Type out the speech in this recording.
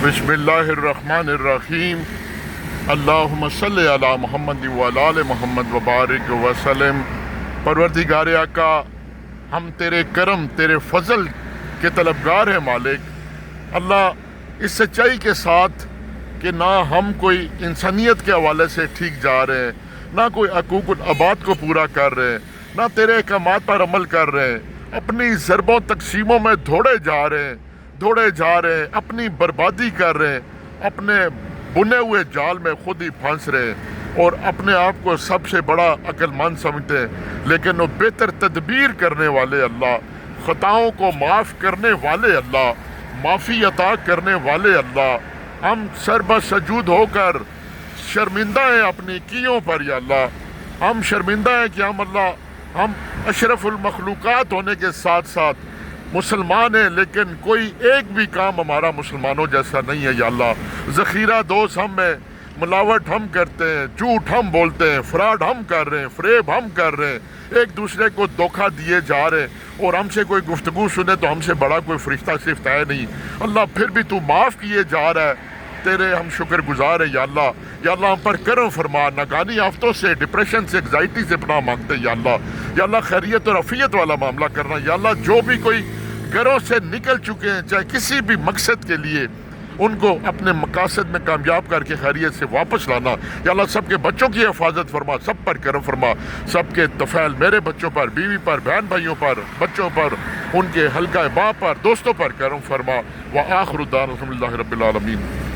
بسم اللہ الرحمن الرحیم۔ اللہم صلی علی محمد وعلی آل محمد وبارک وسلم۔ پروردگار آقا، ہم تیرے کرم تیرے فضل کے طلبگار ہیں مالک۔ اللہ، اس سچائی کے ساتھ کہ نہ ہم کوئی انسانیت کے حوالے سے ٹھیک جا رہے ہیں، نہ کوئی حقوق العباد کو پورا کر رہے ہیں، نہ تیرے احکامات پر عمل کر رہے ہیں، اپنی ضرب و تقسیموں میں دوڑے جا رہے ہیں، اپنی بربادی کر رہے ہیں، اپنے بنے ہوئے جال میں خود ہی پھنس رہے ہیں اور اپنے آپ کو سب سے بڑا عقل مند سمجھتے ہیں، لیکن وہ بہتر تدبیر کرنے والے اللہ، خطاؤں کو معاف کرنے والے اللہ، معافی عطا کرنے والے اللہ، ہم سربسجود ہو کر شرمندہ ہیں اپنی کیوں پر یا اللہ۔ ہم شرمندہ ہیں کہ ہم اشرف المخلوقات ہونے کے ساتھ ساتھ مسلمان ہیں، لیکن کوئی ایک بھی کام ہمارا مسلمانوں جیسا نہیں ہے یا اللہ۔ ذخیرہ دوست ہم ہیں، ملاوٹ ہم کرتے ہیں، جھوٹ ہم بولتے ہیں، فراڈ ہم کر رہے ہیں، فریب ہم کر رہے ہیں، ایک دوسرے کو دھوکہ دیے جا رہے ہیں، اور ہم سے کوئی گفتگو سنے تو ہم سے بڑا کوئی فرشتہ صرف ہے نہیں اللہ، پھر بھی تو معاف کیے جا رہا ہے، تیرے ہم شکر گزار ہیں یا اللہ۔ یا اللہ، ہم پر کرم فرما، ناگہانی آفتوں سے، ڈپریشن سے، انگزائٹی سے پناہ مانگتے ہیں یا اللہ۔ یا اللہ، خیریت اور عافیت والا معاملہ کرنا یا اللہ۔ جو بھی کوئی گھروں سے نکل چکے ہیں چاہے کسی بھی مقصد کے لیے، ان کو اپنے مقاصد میں کامیاب کر کے خیریت سے واپس لانا یا اللہ۔ سب کے بچوں کی حفاظت فرما، سب پر کرم فرما، سب کے طفیل میرے بچوں پر، بیوی پر، بہن بھائیوں پر، بچوں پر، ان کے حلقہ باپ پر، دوستوں پر کرم فرما۔ وآخر دعوانا الحمدللہ رب العالمین۔